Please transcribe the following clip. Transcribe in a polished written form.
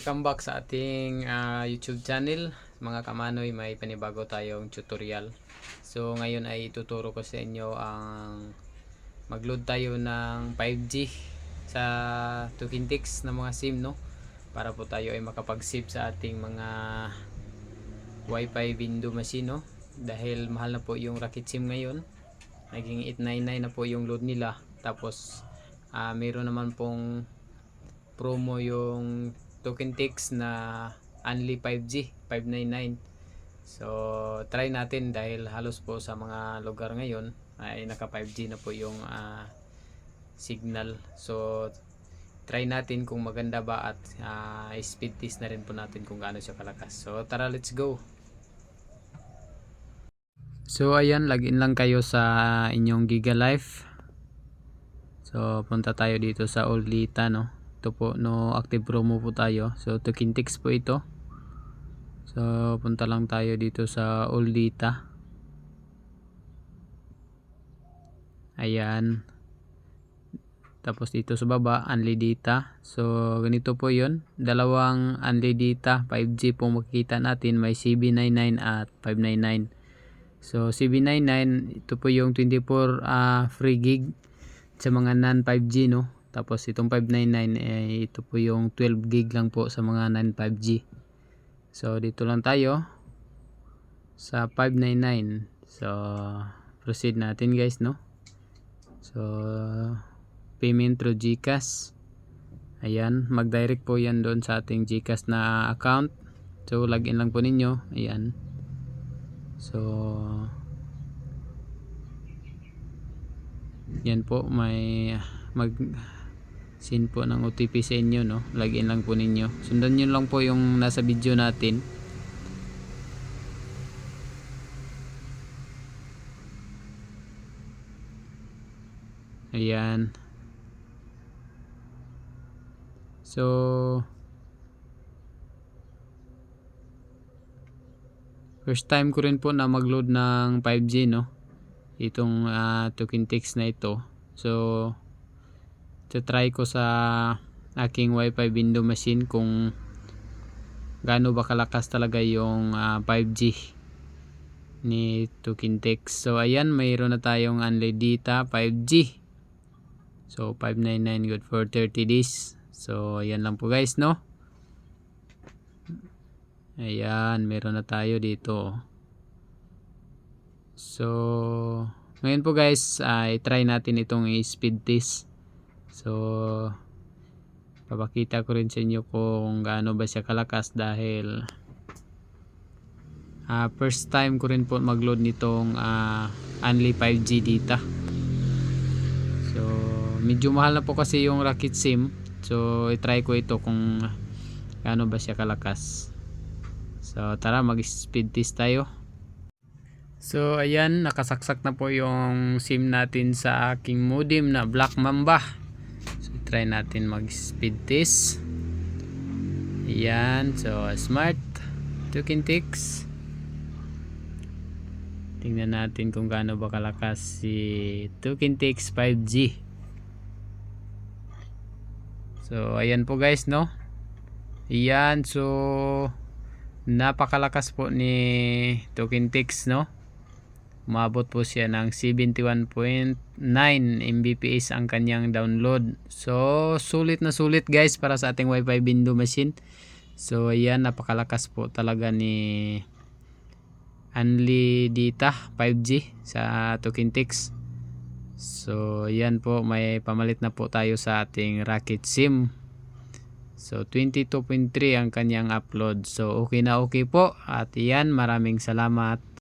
Welcome back sa ating YouTube channel. Mga kamanoy, may panibago tayong tutorial. So ngayon ay ituturo ko sa inyo ang mag-load tayo ng 5G sa Tukintix na mga SIM, no? Para po tayo ay makapag-save sa ating mga Wi-Fi window machine, no? Dahil mahal na po yung Rocket SIM ngayon. Naging 899 na po yung load nila. Tapos meron naman pong promo yung Tukintix na only 5G 599. So try natin dahil halos po sa mga lugar ngayon ay naka 5G na po yung signal. So try natin kung maganda ba at speed test na rin po natin kung gaano siya kalakas. So tara, let's go. So ayan, login lang kayo sa inyong GigaLife. So punta tayo dito sa Oldita, no? Ito po, no, active promo po tayo. So Tukintix po ito. So punta lang tayo dito sa Oldita. Ayan. Tapos dito sa baba, Unli Data. So ganito po 'yon. Dalawang Unli Data 5G po makikita natin, may CB99 at 599. So CB99, ito po yung 24 free gig sa mga non 5G, no? Tapos itong 599 ito po yung 12 gig lang po sa mga non 5G. So dito lang tayo sa 599. So proceed natin, guys, no? So payment through GCash. Ayan, mag-direct po yan doon sa ating GCash na account. So login lang po ninyo. Ayan. So yan po, may send po ng OTP sa inyo, no? Login lang po ninyo. Sundan nyo lang po yung nasa video natin. Ayan. So first time ko rin po na mag-load ng 5G, no? Itong Tukintix na ito. So try ko sa aking Wi-Fi window machine kung gaano ba kalakas talaga yung 5G ni Tukintix. So ayan, mayroon na tayong unli data 5G. So 599 good for 30 days. So ayan lang po, guys, no? Ayan, meron na tayo dito. So ngayon po, guys, i-try natin itong speed test. So papakita ko rin sa inyo kung gaano ba siya kalakas dahil first time ko rin po mag-load nitong only 5G data. So medyo mahal na po kasi yung Rocket SIM. So i-try ko ito kung gaano ba siya kalakas. So tara, mag-speed test tayo. So ayan, nakasaksak na po yung SIM natin sa aking modem na Black Mamba. So try natin mag-speed test. Ayan, so smart Tukintix. Tingnan natin kung gaano ba kalakas si Tukintix 5G. So ayan po, guys, no? Ayan, so napakalakas po ni Tukintix, no? Umabot po siya ng 71.9 Mbps ang kanyang download. So sulit na sulit, guys, para sa ating Wi-Fi window machine. So ayan, napakalakas po talaga ni Unli Data 5G sa Tukintix. So yan po, may pamalit na po tayo sa ating Rocket SIM. So 22.3 ang kanyang upload. So okay na okay po. At yan, maraming salamat.